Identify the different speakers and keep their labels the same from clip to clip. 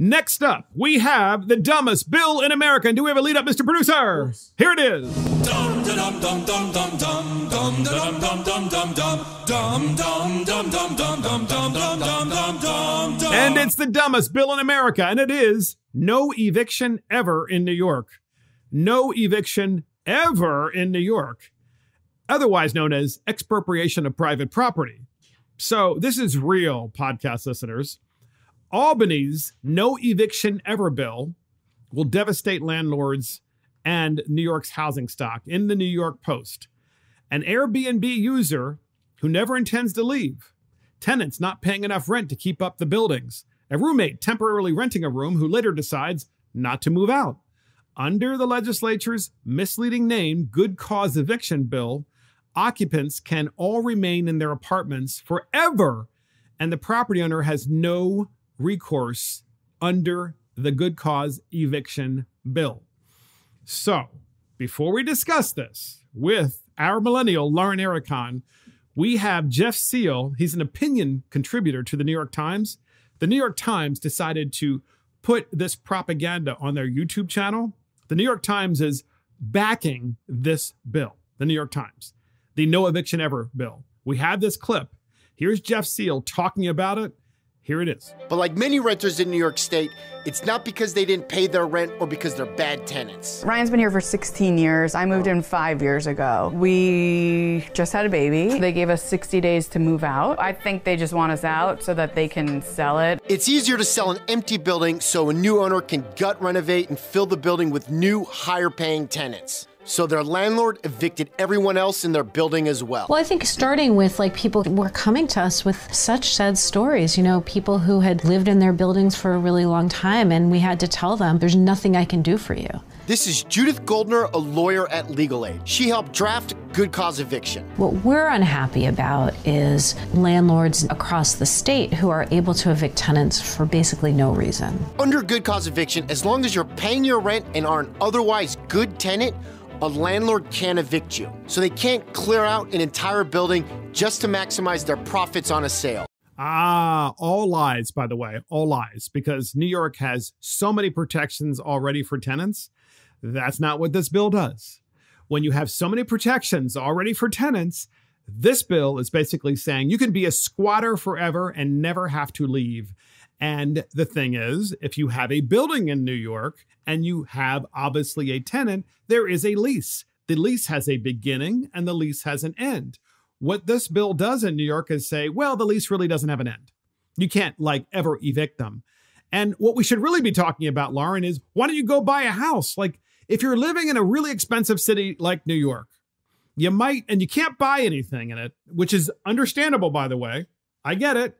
Speaker 1: Next up, we have the dumbest bill in America. And do we have a lead up, Mr. Producer? Here it is. And it's the dumbest bill in America. And it is no eviction ever in New York. No eviction ever in New York. Otherwise known as expropriation of private property. So this is real, podcast listeners. Albany's no eviction ever bill will devastate landlords and New York's housing stock. In the New York Post, an Airbnb user who never intends to leave, tenants not paying enough rent to keep up the buildings, a roommate temporarily renting a room who later decides not to move out. Under the legislature's misleading name, Good Cause Eviction Bill, occupants can all remain in their apartments forever, and the property owner has no recourse under the Good Cause Eviction Bill. So, before we discuss this with our millennial, Lauren Aricon, we have Jeff Seal. He's an opinion contributor to the New York Times. The New York Times decided to put this propaganda on their YouTube channel. The New York Times is backing this bill. The New York Times, the no eviction ever bill. We have this clip. Here's Jeff Seal talking about it. Here it is.
Speaker 2: But like many renters in New York State, it's not because they didn't pay their rent or because they're bad tenants.
Speaker 3: Ryan's been here for 16 years. I moved in 5 years ago. We just had a baby. They gave us 60 days to move out. I think they just want us out so that they can sell it.
Speaker 2: It's easier to sell an empty building so a new owner can gut renovate and fill the building with new, higher paying tenants. So their landlord evicted everyone else in their building as well.
Speaker 4: Well, I think starting with people were coming to us with such sad stories, people who had lived in their buildings for a really long time, and we had to tell them, there's nothing I can do for you.
Speaker 2: This is Judith Goldner, a lawyer at Legal Aid. She helped draft Good Cause Eviction.
Speaker 4: What we're unhappy about is landlords across the state who are able to evict tenants for basically no reason.
Speaker 2: Under Good Cause Eviction, as long as you're paying your rent and are an otherwise good tenant, a landlord can evict you. So they can't clear out an entire building just to maximize their profits on a sale.
Speaker 1: All lies, by the way, all lies, because New York has so many protections already for tenants. That's not what this bill does. When you have so many protections already for tenants, this bill is basically saying you can be a squatter forever and never have to leave. And the thing is, if you have a building in New York and you have obviously a tenant, there is a lease. The lease has a beginning and the lease has an end. What this bill does in New York is say, well, the lease really doesn't have an end. You can't ever evict them. And what we should really be talking about, Lauren, is why don't you go buy a house? If you're living in a really expensive city like New York, you might, and you can't buy anything in it, which is understandable, by the way. I get it.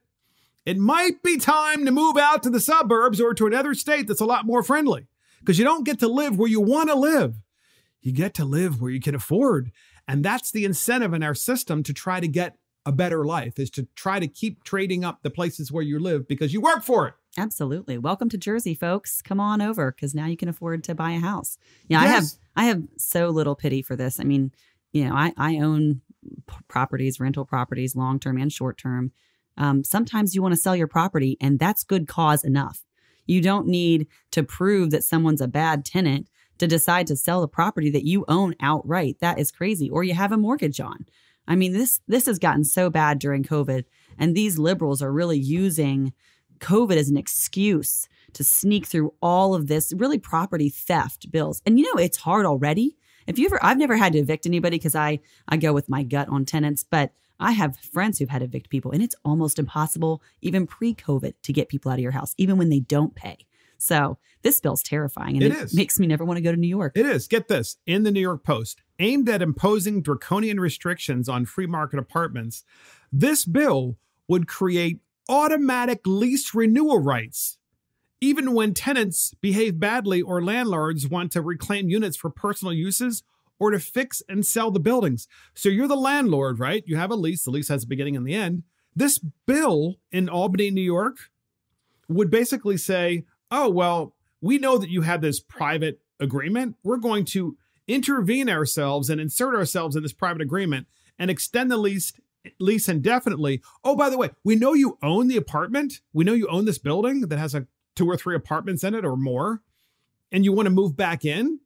Speaker 1: It might be time to move out to the suburbs or to another state that's a lot more friendly, because you don't get to live where you want to live. You get to live where you can afford. And that's the incentive in our system to try to get a better life, is to try to keep trading up the places where you live because you work for it.
Speaker 5: Absolutely. Welcome to Jersey, folks. Come on over, because now you can afford to buy a house. Yeah,
Speaker 1: Yes.
Speaker 5: I have so little pity for this. I mean, I own properties, rental properties, long-term and short-term. Sometimes you want to sell your property, and that's good cause enough. You don't need to prove that someone's a bad tenant to decide to sell the property that you own outright. That is crazy. Or you have a mortgage on. I mean, this has gotten so bad during COVID, and these liberals are really using COVID as an excuse to sneak through all of this really property theft bills. And it's hard already. I've never had to evict anybody because I go with my gut on tenants, but I have friends who've had to evict people, and it's almost impossible, even pre-COVID, to get people out of your house, even when they don't pay. So this bill's terrifying, and it makes me never want to go to New York.
Speaker 1: It is. Get this. In the New York Post, aimed at imposing draconian restrictions on free market apartments, this bill would create automatic lease renewal rights, even when tenants behave badly or landlords want to reclaim units for personal uses or to fix and sell the buildings. So you're the landlord, right? You have a lease. The lease has a beginning and the end. This bill in Albany, New York, would basically say, oh, well, we know that you have this private agreement. We're going to intervene ourselves and insert ourselves in this private agreement and extend the lease indefinitely. Oh, by the way, we know you own the apartment. We know you own this building that has a 2 or 3 apartments in it or more, and you want to move back in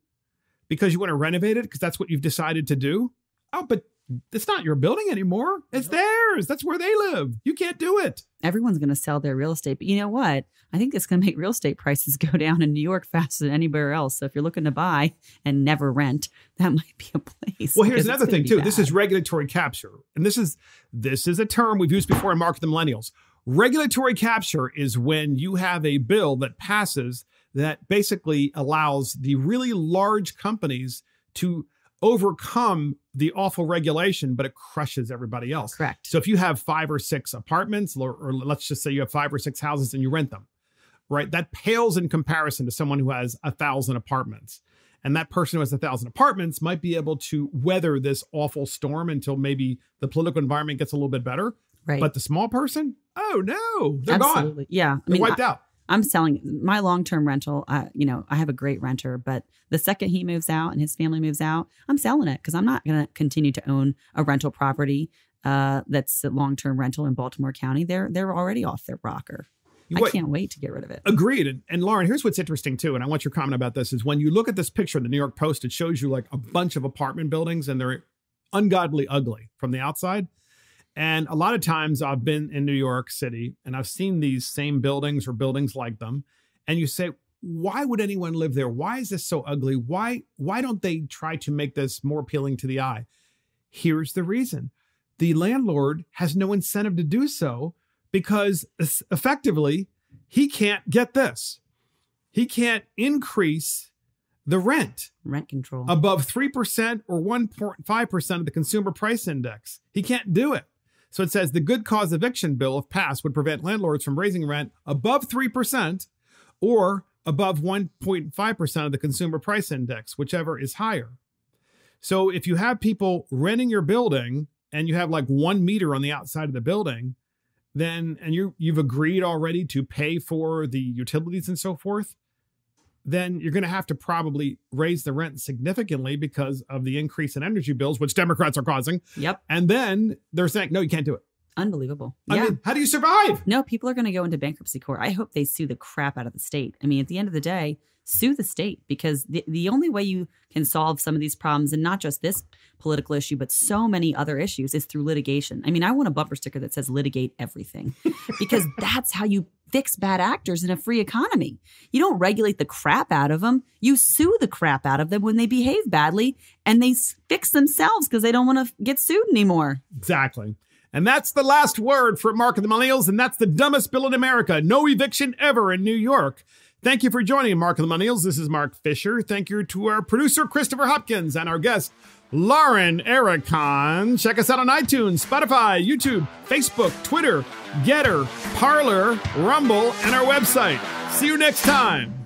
Speaker 1: because you want to renovate it because that's what you've decided to do. Oh, but it's not your building anymore. It's theirs. That's where they live. You can't do it.
Speaker 5: Everyone's going to sell their real estate. But you know what? I think it's going to make real estate prices go down in New York faster than anywhere else. So if you're looking to buy and never rent, that might be a place.
Speaker 1: Well, here's another thing too. This is regulatory capture. And this is a term we've used before in Mark the Millennials. Regulatory capture is when you have a bill that passes that basically allows the really large companies to overcome the awful regulation, but it crushes everybody else.
Speaker 5: Correct.
Speaker 1: So if you have 5 or 6 apartments, or let's just say you have 5 or 6 houses and you rent them, right? That pales in comparison to someone who has 1,000 apartments. And that person who has 1,000 apartments might be able to weather this awful storm until maybe the political environment gets a little bit better.
Speaker 5: Right.
Speaker 1: But the small person, oh no, they're
Speaker 5: Absolutely.
Speaker 1: gone.
Speaker 5: Yeah.
Speaker 1: They're wiped out.
Speaker 5: I'm selling my long-term rental. I have a great renter, but the second he moves out and his family moves out, I'm selling it because I'm not going to continue to own a rental property that's a long-term rental in Baltimore County. They're already off their rocker. I can't wait to get rid of it.
Speaker 1: Agreed. And Lauren, here's what's interesting too, and I want your comment about this, is when you look at this picture in the New York Post, it shows you like a bunch of apartment buildings and they're ungodly ugly from the outside. And a lot of times I've been in New York City and I've seen these same buildings or buildings like them. And you say, why would anyone live there? Why is this so ugly? Why don't they try to make this more appealing to the eye? Here's the reason. The landlord has no incentive to do so because effectively he can't get this. He can't increase the rent
Speaker 5: control
Speaker 1: above 3% or 1.5% of the consumer price index. He can't do it. So it says the good cause eviction bill, if passed, would prevent landlords from raising rent above 3% or above 1.5% of the consumer price index, whichever is higher. So if you have people renting your building and you have like 1 meter on the outside of the building, then, and you've agreed already to pay for the utilities and so forth, then you're going to have to probably raise the rent significantly because of the increase in energy bills, which Democrats are causing.
Speaker 5: Yep.
Speaker 1: And then they're saying, no, you can't do it.
Speaker 5: Unbelievable.
Speaker 1: I mean, how do you survive?
Speaker 5: No, people are going to go into bankruptcy court. I hope they sue the crap out of the state. I mean, at the end of the day, sue the state, because the only way you can solve some of these problems, and not just this political issue, but so many other issues, is through litigation. I mean, I want a bumper sticker that says litigate everything, because that's how you fix bad actors in a free economy. You don't regulate the crap out of them. You sue the crap out of them when they behave badly, and they fix themselves because they don't want to get sued anymore.
Speaker 1: Exactly. And that's the last word for Mark and the Millennials, and that's the dumbest bill in America. No eviction ever in New York. Thank you for joining Mark and the Millennials. This is Mark Fisher. Thank you to our producer, Christopher Hopkins, and our guest, Lauren Ericon. Check us out on iTunes, Spotify, YouTube, Facebook, Twitter, Getter, Parler, Rumble, and our website. See you next time.